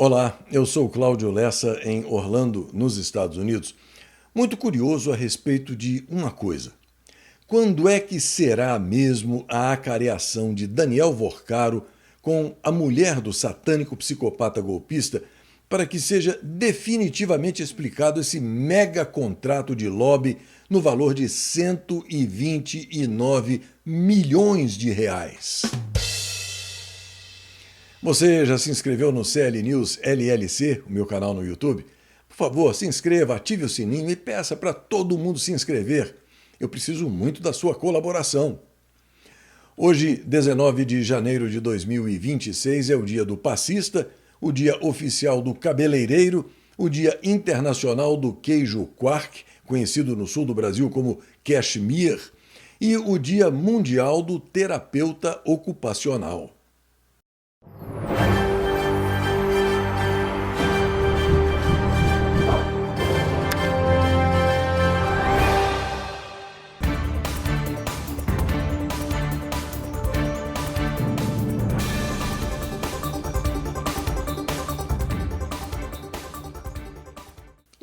Olá, eu sou Cláudio Lessa em Orlando, nos Estados Unidos. Muito curioso a respeito de uma coisa. Quando é que será mesmo a acareação de Daniel Vorcaro com a mulher do satânico psicopata golpista para que seja definitivamente explicado esse mega contrato de lobby no valor de 129 milhões de reais? Você já se inscreveu no CL News LLC, o meu canal no YouTube? Por favor, se inscreva, ative o sininho e peça para todo mundo se inscrever. Eu preciso muito da sua colaboração. Hoje, 19 de janeiro de 2026, é o dia do passista, o dia oficial do cabeleireiro, o dia internacional do queijo quark, conhecido no sul do Brasil como cashmere, e o dia mundial do terapeuta ocupacional.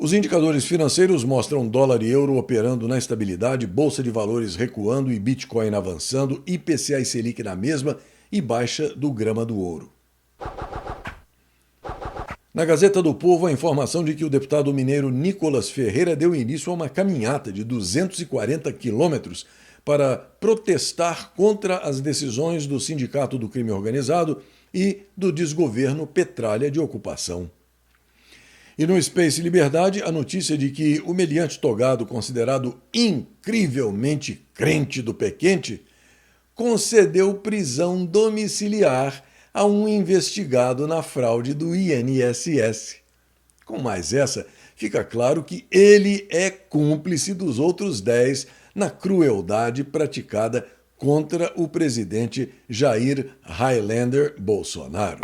Os indicadores financeiros mostram dólar e euro operando na estabilidade, bolsa de valores recuando e Bitcoin avançando, IPCA e Selic na mesma e baixa do grama do ouro. Na Gazeta do Povo, a informação de que o deputado mineiro Nicolas Ferreira deu início a uma caminhata de 240 quilômetros para protestar contra as decisões do Sindicato do Crime Organizado e do desgoverno Petralha de ocupação. E no Space Liberdade, a notícia de que o meliante togado, considerado incrivelmente crente do pé quente, concedeu prisão domiciliar a um investigado na fraude do INSS. Com mais essa, fica claro que ele é cúmplice dos outros 10 na crueldade praticada contra o presidente Jair Highlander Bolsonaro.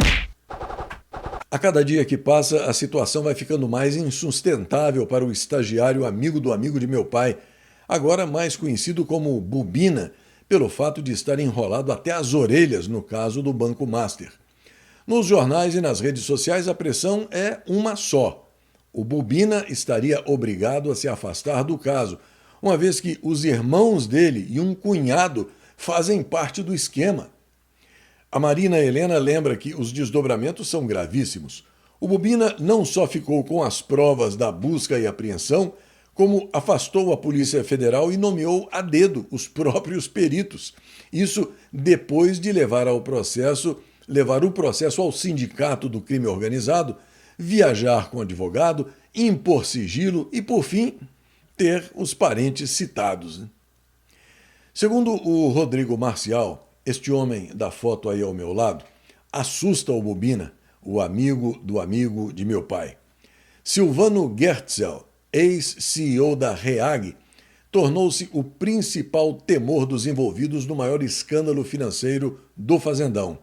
A cada dia que passa, a situação vai ficando mais insustentável para o estagiário amigo do amigo de meu pai, agora mais conhecido como Bubina, pelo fato de estar enrolado até as orelhas no caso do Banco Master. Nos jornais e nas redes sociais, a pressão é uma só. O Bubina estaria obrigado a se afastar do caso, uma vez que os irmãos dele e um cunhado fazem parte do esquema. A Marina Helena lembra que os desdobramentos são gravíssimos. O Bubina não só ficou com as provas da busca e apreensão, como afastou a Polícia Federal e nomeou a dedo os próprios peritos. Isso depois de levar o processo ao Sindicato do Crime Organizado, viajar com advogado, impor sigilo e, por fim, ter os parentes citados. Segundo o Rodrigo Marcial, este homem da foto aí ao meu lado, assusta o Bubina, o amigo do amigo de meu pai. Silvano Gertzel, ex-CEO da REAG, tornou-se o principal temor dos envolvidos no maior escândalo financeiro do Fazendão.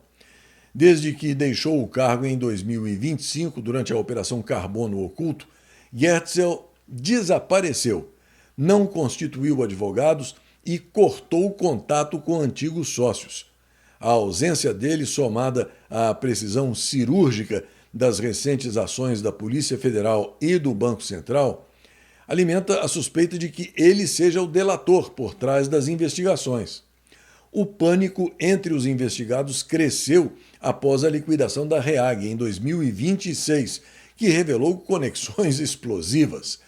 Desde que deixou o cargo em 2025, durante a Operação Carbono Oculto, Gertzel desapareceu, não constituiu advogados e cortou o contato com antigos sócios. A ausência dele, somada à precisão cirúrgica das recentes ações da Polícia Federal e do Banco Central, alimenta a suspeita de que ele seja o delator por trás das investigações. O pânico entre os investigados cresceu após a liquidação da REAG em 2026, que revelou conexões explosivas.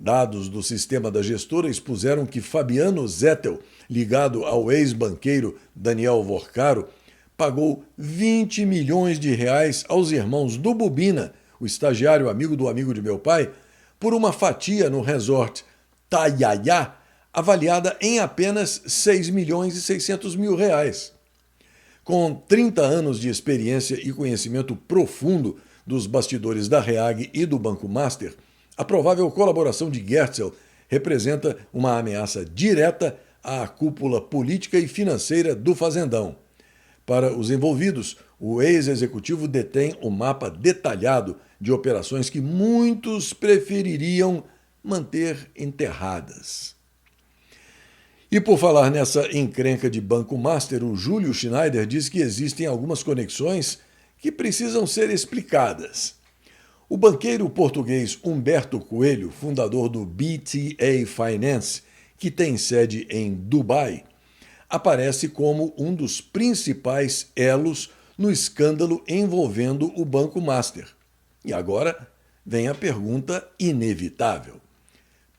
Dados do sistema da gestora expuseram que Fabiano Zettel, ligado ao ex-banqueiro Daniel Vorcaro, pagou 20 milhões de reais aos irmãos do Bubina, o estagiário amigo do amigo de meu pai, por uma fatia no resort Taiaiá, avaliada em apenas 6 milhões e 600 mil reais. Com 30 anos de experiência e conhecimento profundo dos bastidores da REAG e do Banco Master, a provável colaboração de Gertzel representa uma ameaça direta à cúpula política e financeira do Fazendão. Para os envolvidos, o ex-executivo detém o mapa detalhado de operações que muitos prefeririam manter enterradas. E por falar nessa encrenca de Banco Master, o Júlio Schneider diz que existem algumas conexões que precisam ser explicadas. O banqueiro português Humberto Coelho, fundador do BTA Finance, que tem sede em Dubai, aparece como um dos principais elos no escândalo envolvendo o Banco Master. E agora vem a pergunta inevitável: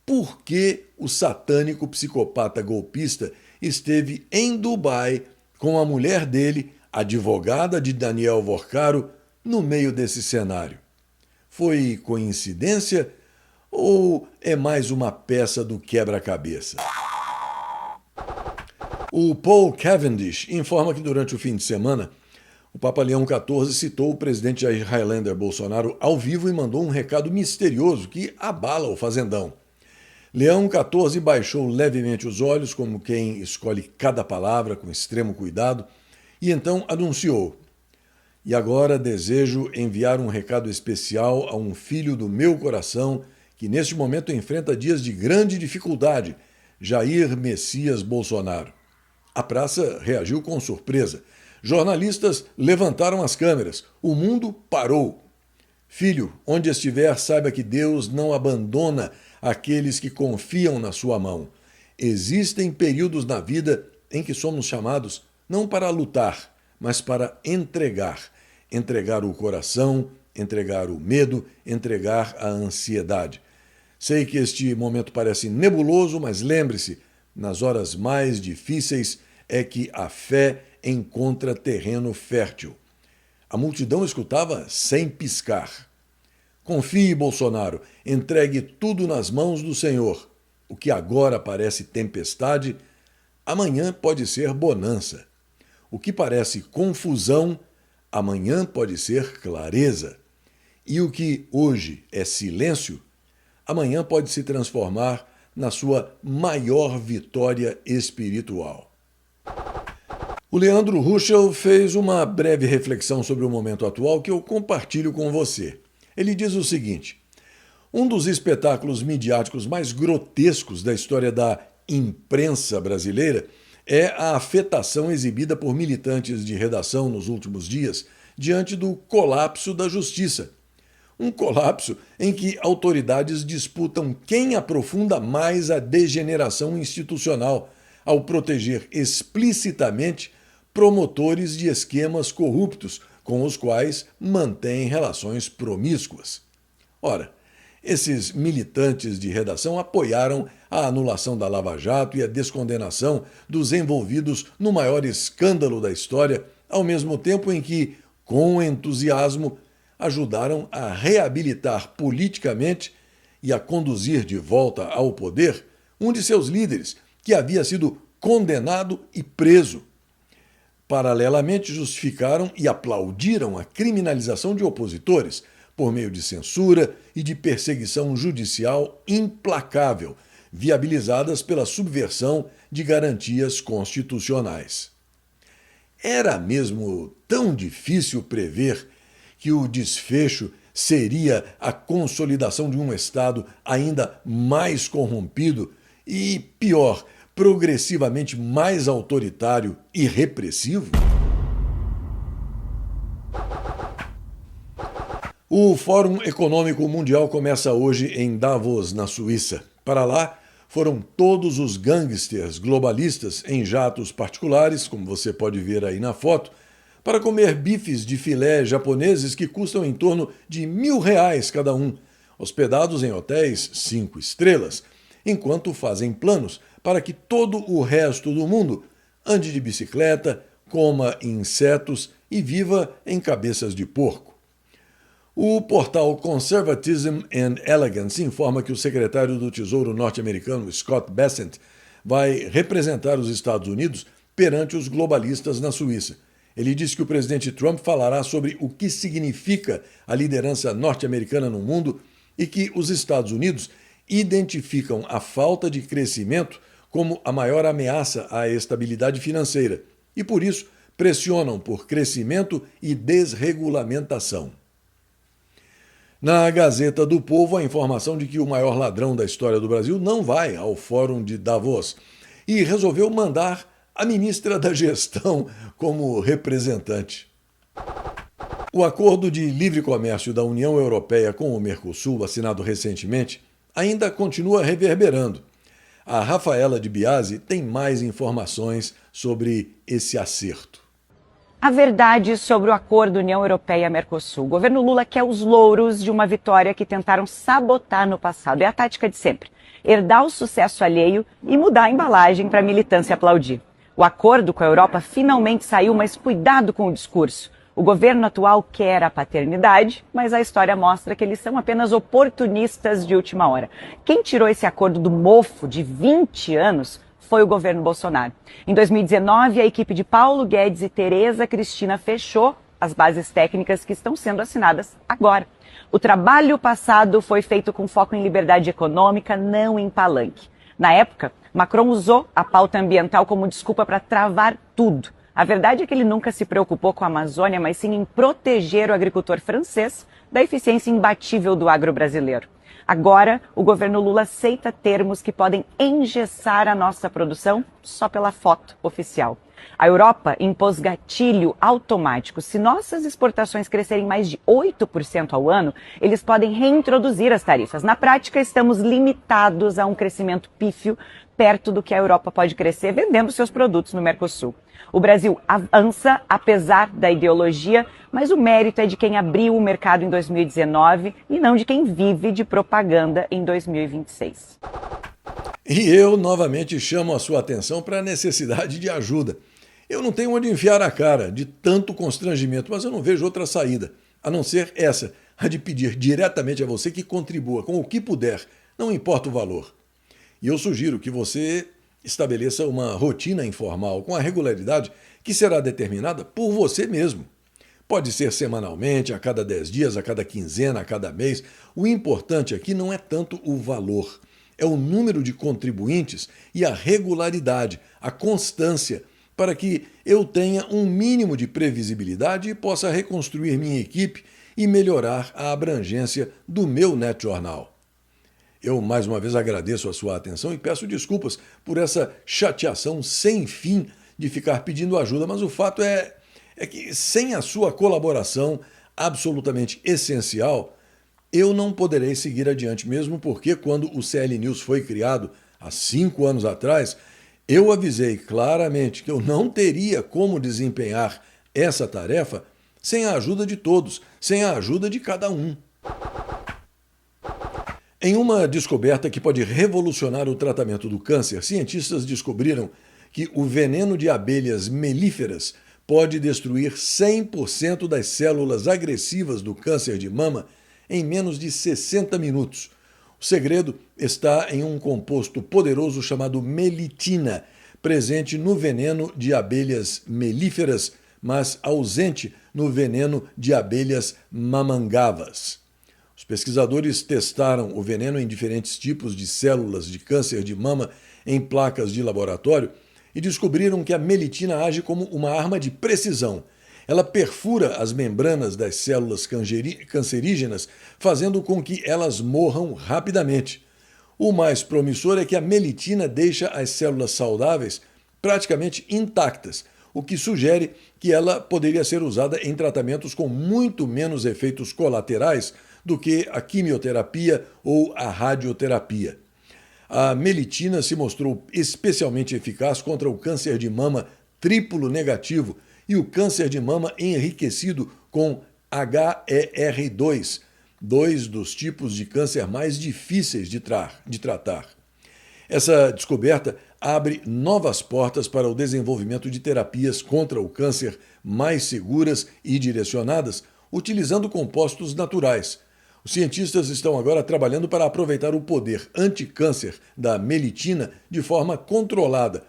por que o satânico psicopata golpista esteve em Dubai com a mulher dele, advogada de Daniel Vorcaro, no meio desse cenário? Foi coincidência ou é mais uma peça do quebra-cabeça? O Paul Cavendish informa que durante o fim de semana, o Papa Leão XIV citou o presidente Jair Highlander Bolsonaro ao vivo e mandou um recado misterioso que abala o fazendão. Leão XIV baixou levemente os olhos, como quem escolhe cada palavra com extremo cuidado, e então anunciou: "E agora desejo enviar um recado especial a um filho do meu coração que neste momento enfrenta dias de grande dificuldade, Jair Messias Bolsonaro." A praça reagiu com surpresa. Jornalistas levantaram as câmeras. O mundo parou. "Filho, onde estiver, saiba que Deus não abandona aqueles que confiam na sua mão. Existem períodos na vida em que somos chamados não para lutar, mas para entregar. Entregar o coração, entregar o medo, entregar a ansiedade. Sei que este momento parece nebuloso, mas lembre-se, nas horas mais difíceis é que a fé encontra terreno fértil." A multidão escutava sem piscar. "Confie, Bolsonaro, entregue tudo nas mãos do Senhor. O que agora parece tempestade, amanhã pode ser bonança. O que parece confusão, amanhã pode ser clareza. E o que hoje é silêncio, amanhã pode se transformar na sua maior vitória espiritual." O Leandro Ruschel fez uma breve reflexão sobre o momento atual que eu compartilho com você. Ele diz o seguinte: "Um dos espetáculos midiáticos mais grotescos da história da imprensa brasileira é a afetação exibida por militantes de redação nos últimos dias diante do colapso da justiça. Um colapso em que autoridades disputam quem aprofunda mais a degeneração institucional ao proteger explicitamente promotores de esquemas corruptos com os quais mantêm relações promíscuas. Ora, esses militantes de redação apoiaram a anulação da Lava Jato e a descondenação dos envolvidos no maior escândalo da história, ao mesmo tempo em que, com entusiasmo, ajudaram a reabilitar politicamente e a conduzir de volta ao poder um de seus líderes, que havia sido condenado e preso. Paralelamente, justificaram e aplaudiram a criminalização de opositores por meio de censura e de perseguição judicial implacável, viabilizadas pela subversão de garantias constitucionais. Era mesmo tão difícil prever que o desfecho seria a consolidação de um Estado ainda mais corrompido e, pior, progressivamente mais autoritário e repressivo? O Fórum Econômico Mundial começa hoje em Davos, na Suíça. Para lá, foram todos os gangsters globalistas em jatos particulares, como você pode ver aí na foto, para comer bifes de filé japoneses que custam em torno de R$ 1.000 cada um, hospedados em hotéis 5 estrelas, enquanto fazem planos para que todo o resto do mundo ande de bicicleta, coma insetos e viva em cabeças de porco. O portal Conservatism and Elegance informa que o secretário do Tesouro norte-americano, Scott Bessent, vai representar os Estados Unidos perante os globalistas na Suíça. Ele disse que o presidente Trump falará sobre o que significa a liderança norte-americana no mundo e que os Estados Unidos identificam a falta de crescimento como a maior ameaça à estabilidade financeira e, por isso, pressionam por crescimento e desregulamentação. Na Gazeta do Povo, a informação de que o maior ladrão da história do Brasil não vai ao Fórum de Davos e resolveu mandar a ministra da Gestão como representante. O acordo de livre comércio da União Europeia com o Mercosul, assinado recentemente, ainda continua reverberando. A Rafaela de Biasi tem mais informações sobre esse acerto. A verdade sobre o acordo União Europeia-Mercosul. O governo Lula quer os louros de uma vitória que tentaram sabotar no passado. É a tática de sempre: herdar o sucesso alheio e mudar a embalagem para a militância aplaudir. O acordo com a Europa finalmente saiu, mas cuidado com o discurso. O governo atual quer a paternidade, mas a história mostra que eles são apenas oportunistas de última hora. Quem tirou esse acordo do mofo de 20 anos foi o governo Bolsonaro. Em 2019, a equipe de Paulo Guedes e Tereza Cristina fechou as bases técnicas que estão sendo assinadas agora. O trabalho passado foi feito com foco em liberdade econômica, não em palanque. Na época, Macron usou a pauta ambiental como desculpa para travar tudo. A verdade é que ele nunca se preocupou com a Amazônia, mas sim em proteger o agricultor francês da eficiência imbatível do agro brasileiro. Agora, o governo Lula aceita termos que podem engessar a nossa produção só pela foto oficial. A Europa impôs gatilho automático. Se nossas exportações crescerem mais de 8% ao ano, eles podem reintroduzir as tarifas. Na prática, estamos limitados a um crescimento pífio, perto do que a Europa pode crescer vendendo seus produtos no Mercosul. O Brasil avança, apesar da ideologia, mas o mérito é de quem abriu o mercado em 2019 e não de quem vive de propaganda em 2026. E eu novamente chamo a sua atenção para a necessidade de ajuda. Eu não tenho onde enfiar a cara de tanto constrangimento, mas eu não vejo outra saída, a não ser essa, a de pedir diretamente a você que contribua com o que puder, não importa o valor. E eu sugiro que você estabeleça uma rotina informal com a regularidade que será determinada por você mesmo. Pode ser semanalmente, a cada 10 dias, a cada quinzena, a cada mês. O importante aqui não é tanto o valor, é o número de contribuintes e a regularidade, a constância, para que eu tenha um mínimo de previsibilidade e possa reconstruir minha equipe e melhorar a abrangência do meu NetJornal. Eu, mais uma vez, agradeço a sua atenção e peço desculpas por essa chateação sem fim de ficar pedindo ajuda, mas o fato é que, sem a sua colaboração absolutamente essencial, eu não poderei seguir adiante, mesmo porque, quando o CL News foi criado, há 5 anos atrás, eu avisei claramente que eu não teria como desempenhar essa tarefa sem a ajuda de todos, sem a ajuda de cada um. Em uma descoberta que pode revolucionar o tratamento do câncer, cientistas descobriram que o veneno de abelhas melíferas pode destruir 100% das células agressivas do câncer de mama em menos de 60 minutos. O segredo está em um composto poderoso chamado melitina, presente no veneno de abelhas melíferas, mas ausente no veneno de abelhas mamangavas. Os pesquisadores testaram o veneno em diferentes tipos de células de câncer de mama em placas de laboratório e descobriram que a melitina age como uma arma de precisão. Ela perfura as membranas das células cancerígenas, fazendo com que elas morram rapidamente. O mais promissor é que a melitina deixa as células saudáveis praticamente intactas, o que sugere que ela poderia ser usada em tratamentos com muito menos efeitos colaterais do que a quimioterapia ou a radioterapia. A melitina se mostrou especialmente eficaz contra o câncer de mama triplo negativo e o câncer de mama enriquecido com HER2, dois dos tipos de câncer mais difíceis de tratar. Essa descoberta abre novas portas para o desenvolvimento de terapias contra o câncer mais seguras e direcionadas, utilizando compostos naturais. Os cientistas estão agora trabalhando para aproveitar o poder anticâncer da melitina de forma controlada,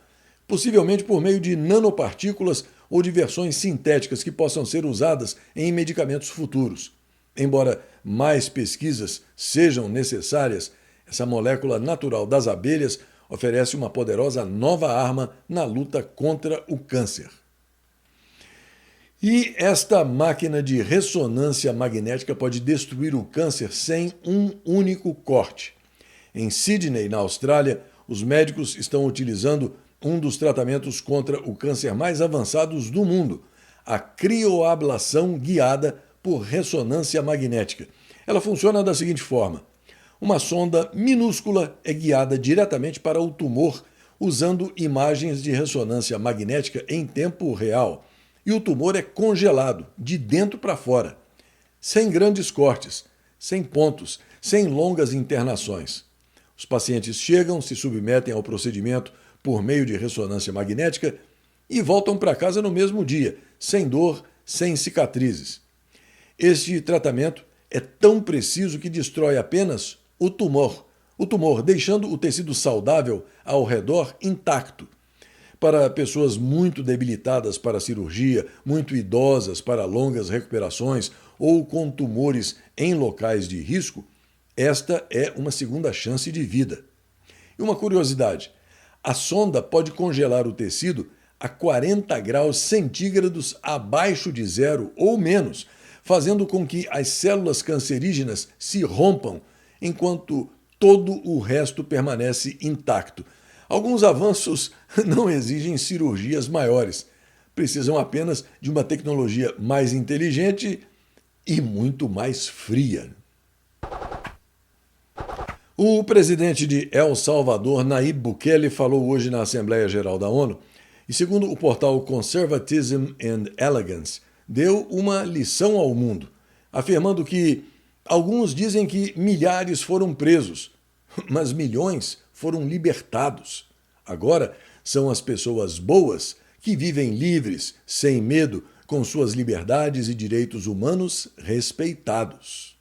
possivelmente por meio de nanopartículas ou de versões sintéticas que possam ser usadas em medicamentos futuros. Embora mais pesquisas sejam necessárias, essa molécula natural das abelhas oferece uma poderosa nova arma na luta contra o câncer. E esta máquina de ressonância magnética pode destruir o câncer sem um único corte. Em Sydney, na Austrália, os médicos estão utilizando um dos tratamentos contra o câncer mais avançados do mundo, a crioablação guiada por ressonância magnética. Ela funciona da seguinte forma: uma sonda minúscula é guiada diretamente para o tumor usando imagens de ressonância magnética em tempo real, e o tumor é congelado de dentro para fora, sem grandes cortes, sem pontos, sem longas internações. Os pacientes chegam, se submetem ao procedimento por meio de ressonância magnética e voltam para casa no mesmo dia, sem dor, sem cicatrizes. Este tratamento é tão preciso que destrói apenas o tumor, deixando o tecido saudável ao redor intacto. Para pessoas muito debilitadas para a cirurgia, muito idosas para longas recuperações ou com tumores em locais de risco, esta é uma segunda chance de vida. E uma curiosidade: a sonda pode congelar o tecido a 40 graus centígrados abaixo de zero ou menos, fazendo com que as células cancerígenas se rompam, enquanto todo o resto permanece intacto. Alguns avanços não exigem cirurgias maiores, precisam apenas de uma tecnologia mais inteligente e muito mais fria. O presidente de El Salvador, Nayib Bukele, falou hoje na Assembleia Geral da ONU e, segundo o portal Conservatism and Elegance, deu uma lição ao mundo, afirmando que alguns dizem que milhares foram presos, mas milhões foram libertados. Agora são as pessoas boas que vivem livres, sem medo, com suas liberdades e direitos humanos respeitados.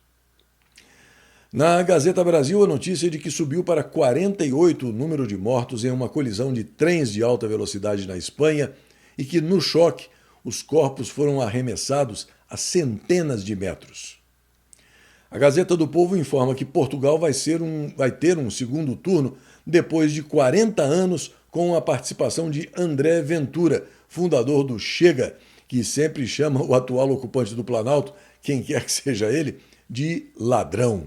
Na Gazeta Brasil, a notícia de que subiu para 48 o número de mortos em uma colisão de trens de alta velocidade na Espanha e que, no choque, os corpos foram arremessados a centenas de metros. A Gazeta do Povo informa que Portugal vai ter um segundo turno depois de 40 anos, com a participação de André Ventura, fundador do Chega, que sempre chama o atual ocupante do Planalto, quem quer que seja ele, de ladrão.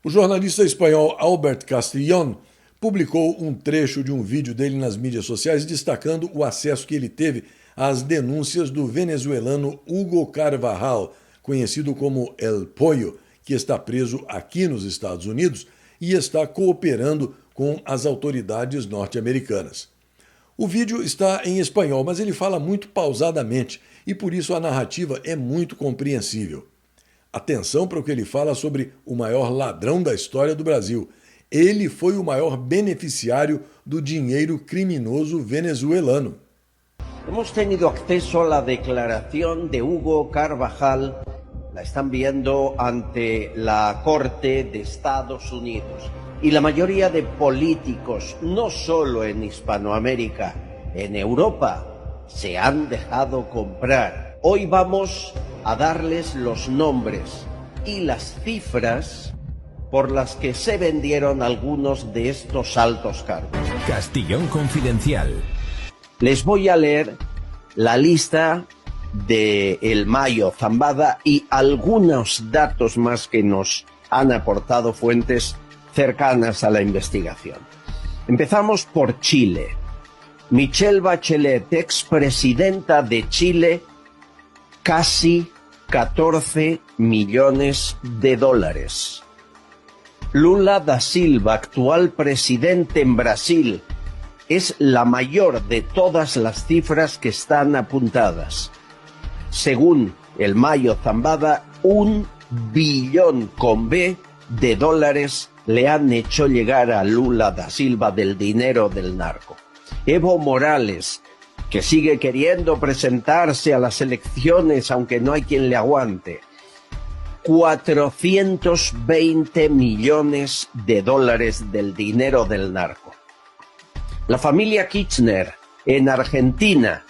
O jornalista espanhol Albert Castellón publicou um trecho de um vídeo dele nas mídias sociais destacando o acesso que ele teve às denúncias do venezuelano Hugo Carvajal, conhecido como El Pollo, que está preso aqui nos Estados Unidos e está cooperando com as autoridades norte-americanas. O vídeo está em espanhol, mas ele fala muito pausadamente e por isso a narrativa é muito compreensível. Atenção para o que ele fala sobre o maior ladrão da história do Brasil. Ele foi o maior beneficiário do dinheiro criminoso venezuelano. Hemos tenido acceso a la declaración de Hugo Carvajal, la están viendo ante la Corte de Estados Unidos. Y la mayoría de políticos, no solo en Hispanoamérica, en Europa, se han dejado comprar. Hoy vamos a darles los nombres y las cifras por las que se vendieron algunos de estos altos cargos. Castellón Confidencial. Les voy a leer la lista de El Mayo Zambada y algunos datos más que nos han aportado fuentes cercanas a la investigación. Empezamos por Chile. Michelle Bachelet, expresidenta de Chile, casi 14 millones de dólares. Lula da Silva, actual presidente en Brasil, es la mayor de todas las cifras que están apuntadas. Según El Mayo Zambada, 1 billón con B de dólares le han hecho llegar a Lula da Silva del dinero del narco. Evo Morales, que sigue queriendo presentarse a las elecciones aunque no hay quien le aguante, 420 millones de dólares del dinero del narco. La familia Kirchner en Argentina,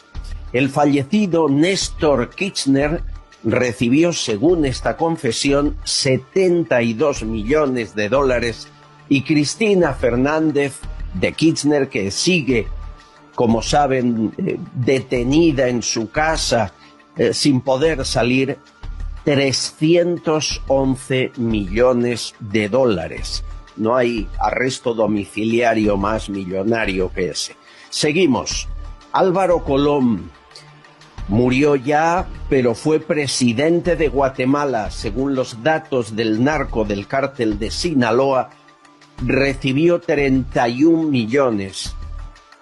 el fallecido Néstor Kirchner recibió, según esta confesión, 72 millones de dólares y Cristina Fernández de Kirchner, que sigue, como saben, detenida en su casa sin poder salir, 311 millones de dólares. No hay arresto domiciliario más millonario que ese. Seguimos. Álvaro Colom, Murió ya, pero fue presidente de Guatemala. Según los datos del narco del cártel de Sinaloa, recibió 31 millones.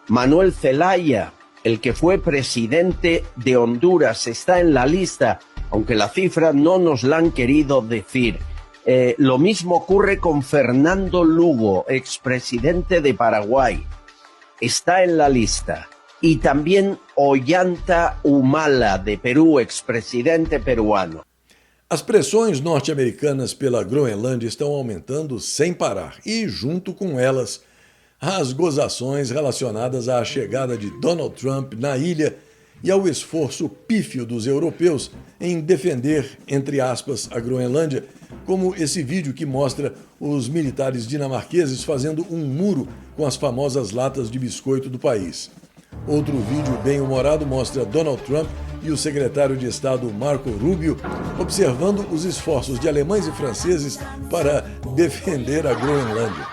Manuel Zelaya, el que fue presidente de Honduras, está en la lista, aunque la cifra no nos la han querido decir. Lo mismo ocurre con Fernando Lugo, expresidente de Paraguay. Está en la lista. Y también Ollanta Humala, de Peru, expresidente peruano. As pressões norte-americanas pela Groenlândia estão aumentando sem parar e, junto com elas, as gozações relacionadas à chegada de Donald Trump na ilha e ao esforço pífio dos europeus em defender, entre aspas, a Groenlândia, como esse vídeo que mostra os militares dinamarqueses fazendo um muro com as famosas latas de biscoito do país. Outro vídeo bem-humorado mostra Donald Trump e o secretário de Estado Marco Rubio observando os esforços de alemães e franceses para defender a Groenlândia.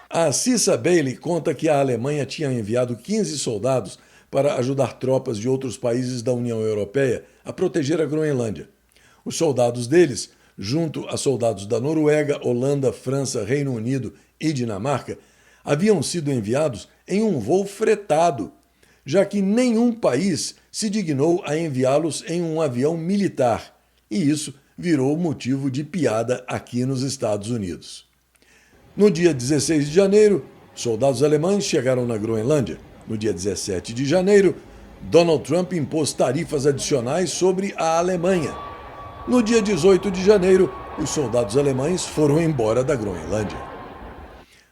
A Cissa Bailey conta que a Alemanha tinha enviado 15 soldados para ajudar tropas de outros países da União Europeia a proteger a Groenlândia. Os soldados deles, junto a soldados da Noruega, Holanda, França, Reino Unido e Dinamarca, haviam sido enviados em um voo fretado, já que nenhum país se dignou a enviá-los em um avião militar, e isso virou motivo de piada aqui nos Estados Unidos. No dia 16 de janeiro, soldados alemães chegaram na Groenlândia. No dia 17 de janeiro, Donald Trump impôs tarifas adicionais sobre a Alemanha. No dia 18 de janeiro, os soldados alemães foram embora da Groenlândia.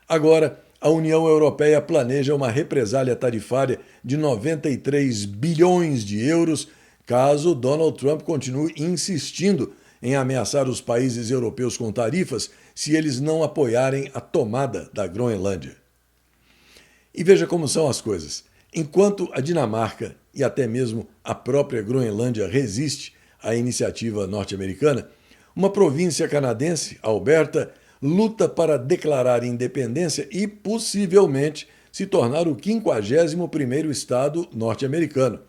Agora, a União Europeia planeja uma represália tarifária de 93 bilhões de euros caso Donald Trump continue insistindo em ameaçar os países europeus com tarifas se eles não apoiarem a tomada da Groenlândia. E veja como são as coisas. Enquanto a Dinamarca e até mesmo a própria Groenlândia resiste à iniciativa norte-americana, uma província canadense, Alberta, luta para declarar independência e, possivelmente, se tornar o 51º estado norte-americano.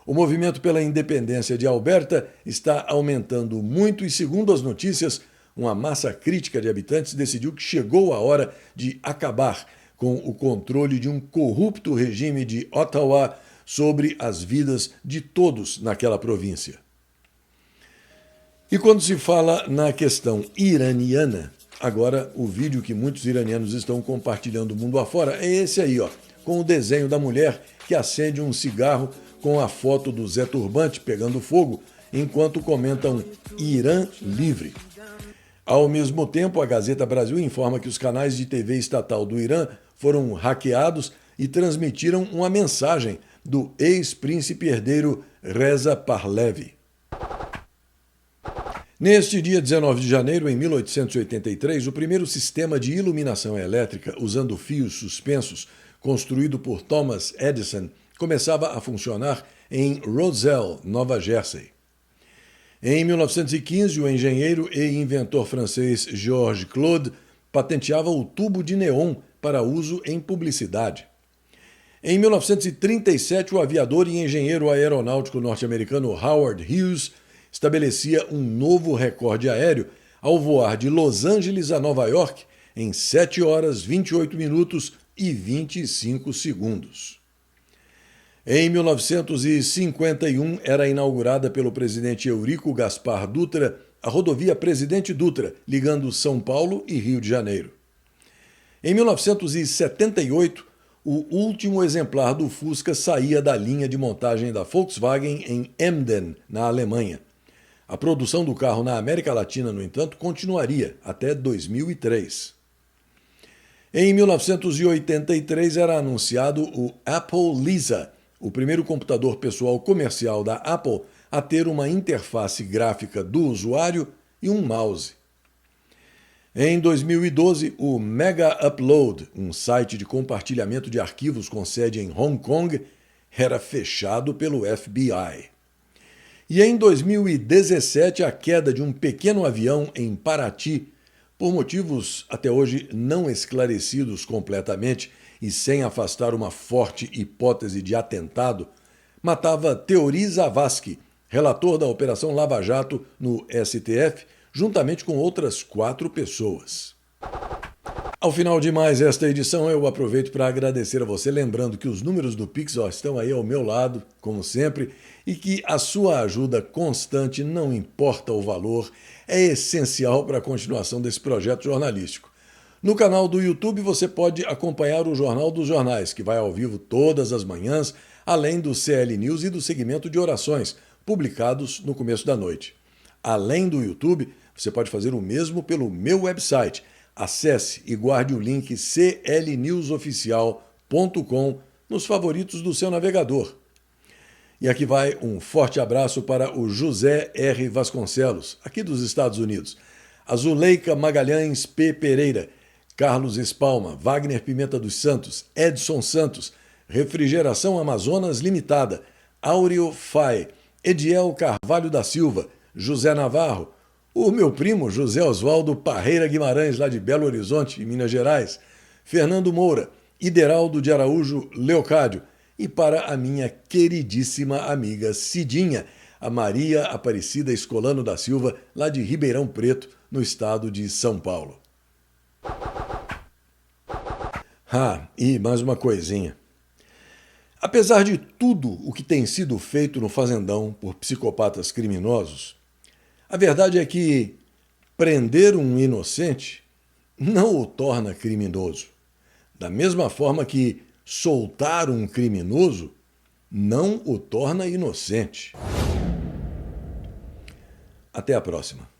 O movimento pela independência de Alberta está aumentando muito e, segundo as notícias, uma massa crítica de habitantes decidiu que chegou a hora de acabar com o controle de um corrupto regime de Ottawa sobre as vidas de todos naquela província. E quando se fala na questão iraniana, agora o vídeo que muitos iranianos estão compartilhando mundo afora é esse aí, ó, com o desenho da mulher que acende um cigarro com a foto do Zé Turbante pegando fogo, enquanto comentam Irã livre. Ao mesmo tempo, a Gazeta Brasil informa que os canais de TV estatal do Irã foram hackeados e transmitiram uma mensagem do ex-príncipe herdeiro Reza Pahlavi. Neste dia 19 de janeiro, em 1883, o primeiro sistema de iluminação elétrica usando fios suspensos, construído por Thomas Edison, começava a funcionar em Roselle, Nova Jersey. Em 1915, o engenheiro e inventor francês Georges Claude patenteava o tubo de neon para uso em publicidade. Em 1937, o aviador e engenheiro aeronáutico norte-americano Howard Hughes estabelecia um novo recorde aéreo ao voar de Los Angeles a Nova York em 7 horas, 28 minutos e 25 segundos. Em 1951, era inaugurada pelo presidente Eurico Gaspar Dutra a rodovia Presidente Dutra, ligando São Paulo e Rio de Janeiro. Em 1978, o último exemplar do Fusca saía da linha de montagem da Volkswagen em Emden, na Alemanha. A produção do carro na América Latina, no entanto, continuaria até 2003. Em 1983 era anunciado o Apple Lisa, o primeiro computador pessoal comercial da Apple a ter uma interface gráfica do usuário e um mouse. Em 2012, o Mega Upload, um site de compartilhamento de arquivos com sede em Hong Kong, era fechado pelo FBI. E em 2017, a queda de um pequeno avião em Paraty, por motivos até hoje não esclarecidos completamente e sem afastar uma forte hipótese de atentado, matava Teori Zavascki, relator da Operação Lava Jato no STF, juntamente com outras 4 pessoas. Ao final de mais esta edição, eu aproveito para agradecer a você, lembrando que os números do Pix estão aí ao meu lado, como sempre, e que a sua ajuda constante, não importa o valor, é essencial para a continuação desse projeto jornalístico. No canal do YouTube você pode acompanhar o Jornal dos Jornais, que vai ao vivo todas as manhãs, além do CL News e do segmento de orações, publicados no começo da noite. Além do YouTube, você pode fazer o mesmo pelo meu website. Acesse e guarde o link clnewsoficial.com nos favoritos do seu navegador. E aqui vai um forte abraço para o José R. Vasconcelos, aqui dos Estados Unidos, a Zuleika Magalhães P. Pereira, Carlos Espalma, Wagner Pimenta dos Santos, Edson Santos, Refrigeração Amazonas Limitada, Áureo Fai, Ediel Carvalho da Silva, José Navarro, o meu primo José Oswaldo Parreira Guimarães, lá de Belo Horizonte, Minas Gerais, Fernando Moura, Ideraldo de Araújo Leocádio, e para a minha queridíssima amiga Cidinha, a Maria Aparecida Escolano da Silva, lá de Ribeirão Preto, no estado de São Paulo. E mais uma coisinha. Apesar de tudo o que tem sido feito no Fazendão por psicopatas criminosos, a verdade é que prender um inocente não o torna criminoso. Da mesma forma que soltar um criminoso não o torna inocente. Até a próxima.